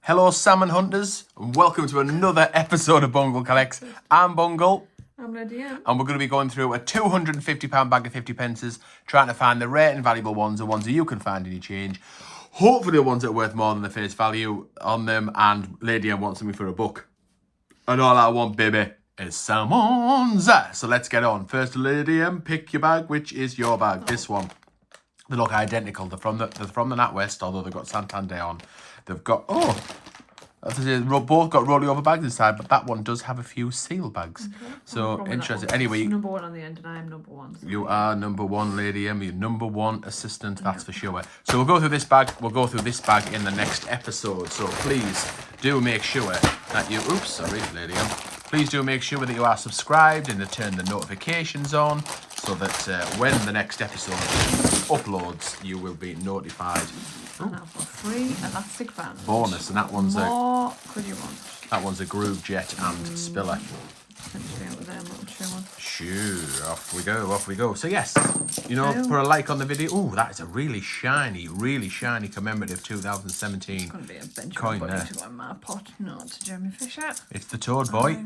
Hello, salmon hunters, and welcome to another episode of Bungle Collects. I'm Bungle. I'm Lydia. And we're going to be going through a £250 bag of 50 pences, trying to find the rare and valuable ones, the ones that you can find in your change. Hopefully the ones that are worth more than the face value on them, and Lydia wants something for a buck. And all I want, baby, is salmons. So let's get on. First, Lydia, pick your bag. Which is your bag? This one. They look identical. They're from the NatWest, although they've got Santander on. They've got, they've both got rolling over bags inside, but that one does have a few seal bags. Okay. So interesting. Anyway, number one on the end, and I am number one. So you are number one, Lady M. You're number one assistant, that's for sure. So we'll go through this bag. We'll go through this bag in the next episode. So please do make sure that you, Lady M. Please do make sure that you are subscribed and to turn the notifications on so that when the next episode uploads, you will be notified. And I've got free elastic band. Bonus, and that one's More could you want? That one's a groove jet and spiller. Sure, off we go. So yes, put a like on the video. Oh, that is a really shiny commemorative 2017 it's going to be a bench coin there. there. To go in my pot, not to Jeremy Fisher. It's the Toad Boy.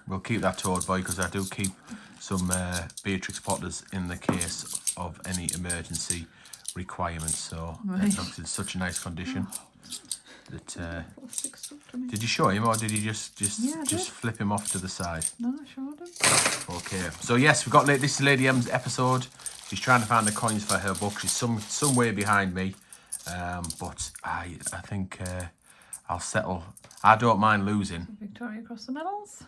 We'll keep that Toad Boy because I do keep some Beatrix Potters in the case of any emergency requirements. So it's in such a nice condition. That did you show him, or did you just flip him off to the side? No, I showed him. Okay, so yes, we've got this is Lady M's episode. She's trying to find the coins for her book. She's some way behind me, but I think I'll settle. I don't mind losing. Victoria Cross the Medals.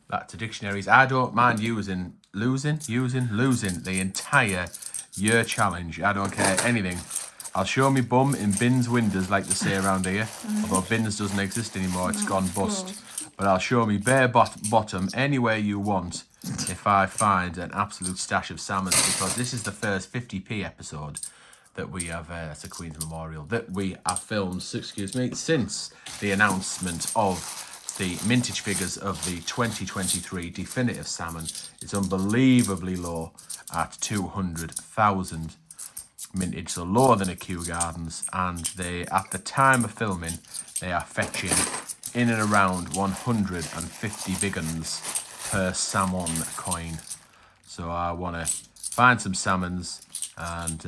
That's the dictionaries. I don't mind losing the entire year challenge. I don't care anything. I'll show me bum in bins windows, like they say around here. Although bins doesn't exist anymore, it's gone bust. But I'll show me bare bottom anywhere you want if I find an absolute stash of salmons, because this is the first 50p episode that we have, that's a Queen's Memorial, that we have filmed, since the announcement of the mintage figures of the 2023 definitive salmon. It's unbelievably low at 200,000 mintage, so lower than a Kew Gardens, and they, at the time of filming, they are fetching in and around 150 big uns per salmon coin. So I want to find some salmons and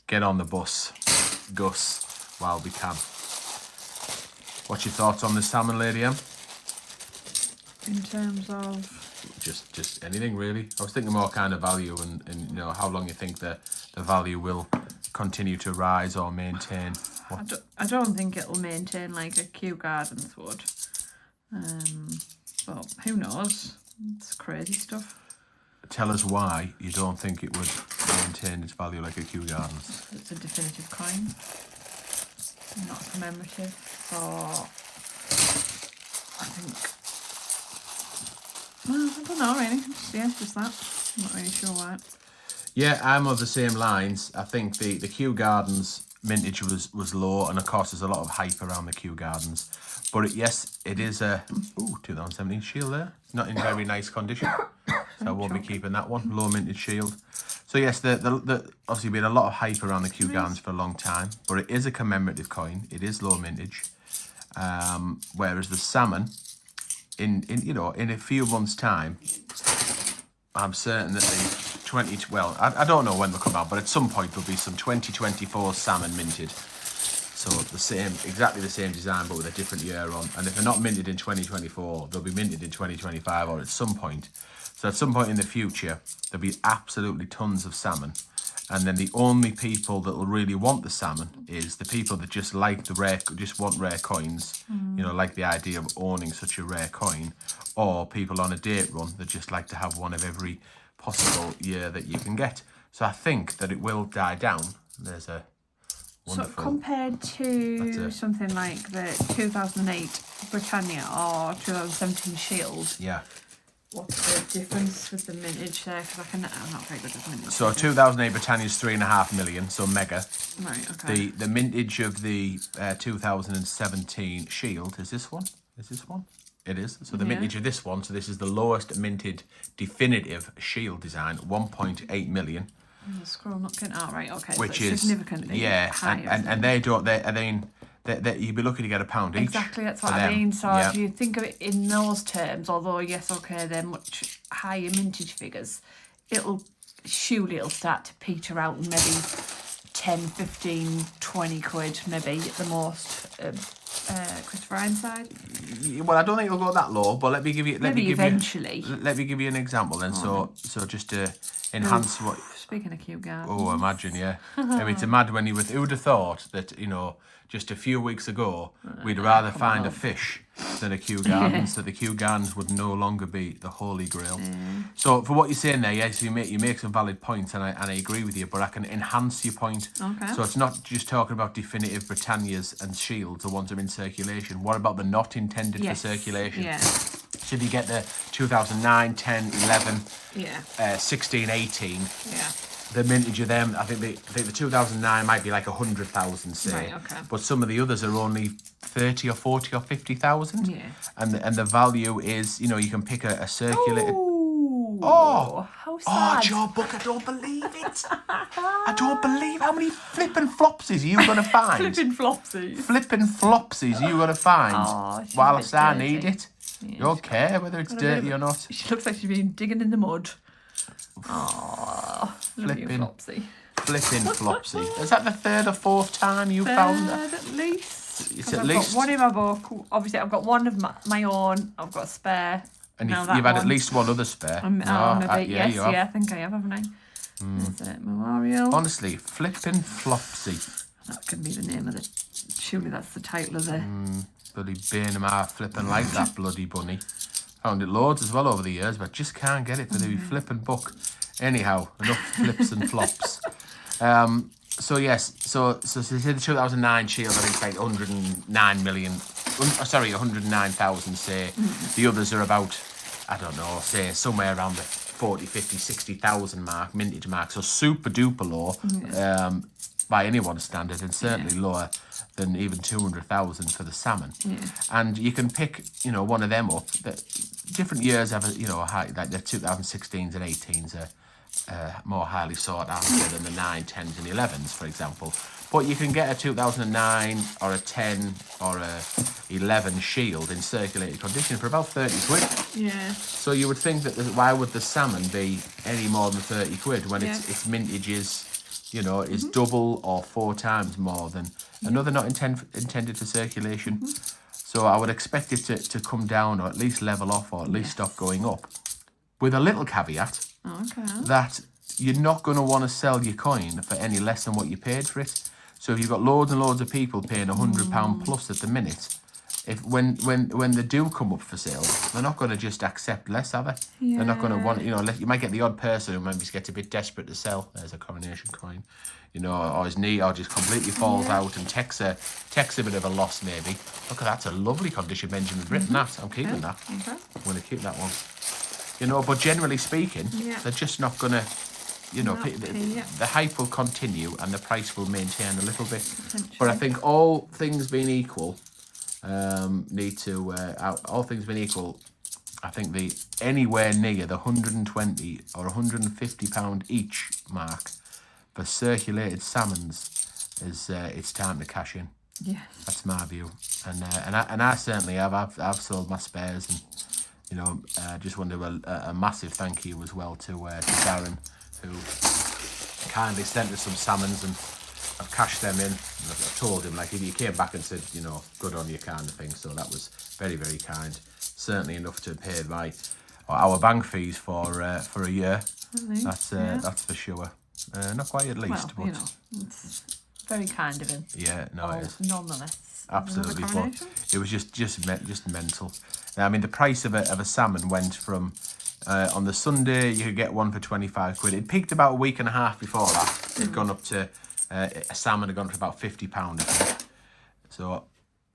get on the bus, Gus, while we can. What's your thoughts on this salmon, Lady M? In terms of just anything really. I was thinking more kind of value and how long you think the value will continue to rise or maintain. I don't think it'll maintain like a Kew Gardens would. But who knows? It's crazy stuff. Tell us why you don't think it would maintain its value like a Kew Gardens. It's a definitive coin, not commemorative. So I think. Well, I don't know really. Just that. I'm not really sure why. Yeah, I'm of the same lines. I think the Kew Gardens mintage was low, and of course there's a lot of hype around the Kew Gardens. But it is a 2017 shield there. Not in very nice condition, so I won't be keeping that one. Low mintage shield. So yes, the obviously been a lot of hype around the Kew Gardens for a long time, but it is a commemorative coin. It is low mintage, whereas the salmon, in a few months' time, I'm certain that I don't know when they'll come out, but at some point there'll be some 2024 salmon minted. So exactly the same design, but with a different year on. And if they're not minted in 2024, they'll be minted in 2025 or at some point. So at some point in the future, there'll be absolutely tons of salmon. And then the only people that will really want the salmon is the people that just like just want rare coins, like the idea of owning such a rare coin, or people on a date run that just like to have one of every possible year that you can get. So I think that it will die down. There's a wonderful... So compared to something like the 2008 Britannia or 2017 Shield, yeah. What's the difference with the mintage there? Because I'm not very good at mintage. So 2008 Britannia's 3.5 million, so mega. Right, okay. The mintage of the 2017 Shield is this one. Is this one? It is. So the mintage of this one, so this is the lowest minted definitive Shield design, 1.8 million. The scroll not getting out right, okay. Which so is significantly higher. And they don't. that you'd be looking to get £1 each. Exactly, that's what for I them. mean. So Yeah. if you think of it in those terms, although yes, okay, they're much higher mintage figures, it'll start to peter out in maybe 10, 15, 20 quid maybe at the most. Christopher Ironside. Well, I don't think it'll go that low, but let me give you Eventually. let me give you an example then. So just to enhance what. Speaking of cute gardens. Oh, imagine, yeah. I mean, it's mad when who would have thought that, just a few weeks ago, we'd rather find a fish than a Kew Gardens, that the Kew Gardens would no longer be the holy grail. So for what you're saying there, yes, you make some valid points, and I agree with you, but I can enhance your point. Okay. So it's not just talking about definitive Britannias and Shields, the ones that are in circulation. What about the not intended for circulation? Yeah. So if you get the 2009, 10, 11, Yeah. 16, 18, Yeah. the mintage of them, I think the 2009 might be like 100,000, say. Right, okay. But some of the others are only 30 or 40 or 50,000. Yeah. And the value is, you can pick a circulated. Oh, how sad. Joe Buck, I don't believe it. I don't believe how many flippin' flopsies are you going to find? Flipping Flopsy. Flippin' flopsies are you going to find she's whilst a bit I dirty. need it? Yeah, You don't care whether it's dirty or not. She looks like she's been digging in the mud. Oh, Flipping. Flopsy. Flippin' flopsy. Is that the third or fourth time you found that? At least. It's 'Cause at I've least. got one in my book. Obviously, I've got one of my own. I've got a spare. And Now you've that had at one. least one other spare. Maybe, yes, you have. I think I have, haven't I? There's a memorial. Honestly, flippin' flopsy. That could be the name of the. Surely that's the title of the. Bloody Bainham are flippin' like that bloody bunny. Found it loads as well over the years, but just can't get it for the flippin' book. Anyhow, enough flips and flops. So yes, so the 2009 Shield, I think it's like 109 million. 109,000, say. The others are about, I don't know, say somewhere around the 40, 50, 60,000 mark, mintage mark. So super duper low by anyone's standard, and certainly lower than even 200,000 for the salmon. And you can pick, one of them up. Different years have a high, like the 2016s and 18s are more highly sought after than the 9, 10s and 11s, for example. But you can get a 2009 or a 10 or a 11 Shield in circulated condition for about 30 quid. Yeah. So you would think that why would the salmon be any more than 30 quid when its mintage is, is double or 4 times more than another not intended for circulation. So I would expect it to come down or at least level off or at least stop going up. With a little caveat that you're not going to want to sell your coin for any less than what you paid for it. So if you've got loads and loads of people paying £100 plus at the minute, when they do come up for sale, they're not going to just accept less, are they? They're not going to want, you might get the odd person who maybe gets a bit desperate to sell. There's a coronation coin, or his knee, or just completely falls out and takes a bit of a loss maybe. Look, that's a lovely condition, Benjamin Britten. That I'm keeping that. Okay. I'm going to keep that one. But generally speaking, they're just not going to. The hype will continue and the price will maintain a little bit. But I think all things being equal, I think the anywhere near the 120 or £150 each mark for circulated salmons is it's time to cash in. Yes. That's my view, and I certainly have. I've sold my spares, and just want to do a massive thank you as well to Darren, who kindly sent us some salmons, and I've cashed them in. And I've told him, like, if he came back and said, good on you kind of thing. So that was very, very kind. Certainly enough to pay our bank fees for a year. That's for sure. Not quite at least, but it's very kind of him. Yeah, no, it is. Nonetheless. Absolutely, but it was just mental. I mean, the price of a salmon went from on the Sunday you could get one for 25 quid. It peaked about a week and a half before that. It'd gone up to a salmon had gone for about £50, I think. So,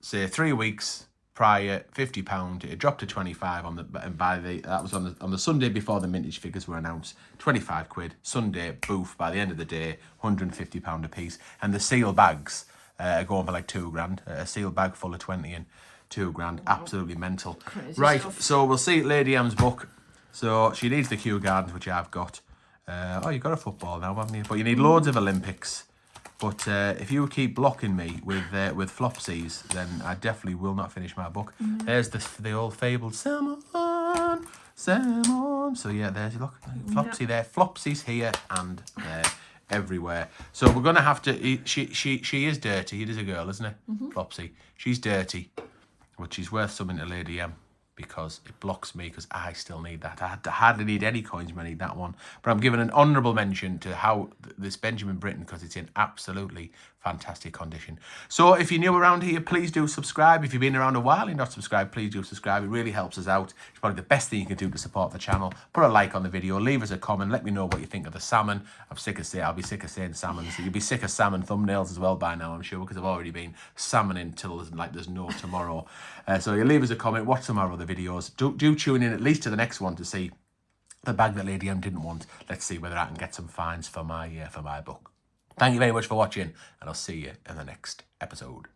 say 3 weeks prior, £50. It dropped to 25 that was on the Sunday before the mintage figures were announced. 25 quid. Sunday, boof. By the end of the day, £150 a piece. And the seal bags are going for like £2,000. A seal bag full of 20 and £2,000. Absolutely mental. Crazy right. stuff. So we'll see Lady M's book. So she needs the Kew Gardens, which I've got. You've got a football now, haven't you? But you need loads of Olympics. But if you keep blocking me with Flopsies, then I definitely will not finish my book. There's the old fabled salmon. So yeah, there's look, Flopsy there. Flopsy's here and there, everywhere. So we're gonna have to. She is dirty. It is a girl, isn't it? Flopsy. She's dirty, but she's worth something to Lady M. Because it blocks me, because I still need that. I hardly need any coins, but I need that one. But I'm giving an honourable mention to how this Benjamin Britten, because it's in absolutely fantastic condition. So if you're new around here, please do subscribe. If you've been around a while and you're not subscribed, please do subscribe. It really helps us out. It's probably the best thing you can do to support the channel. Put a like on the video, leave us a comment, let me know what you think of the salmon. I'll be sick of saying salmon. So you'll be sick of salmon thumbnails as well by now, I'm sure, because I've already been salmoning till there's no tomorrow. So you leave us a comment, watch some of our other videos. Do tune in at least to the next one to see the bag that Lady M didn't want. Let's see whether I can get some fines for my book. Thank you very much for watching, and I'll see you in the next episode.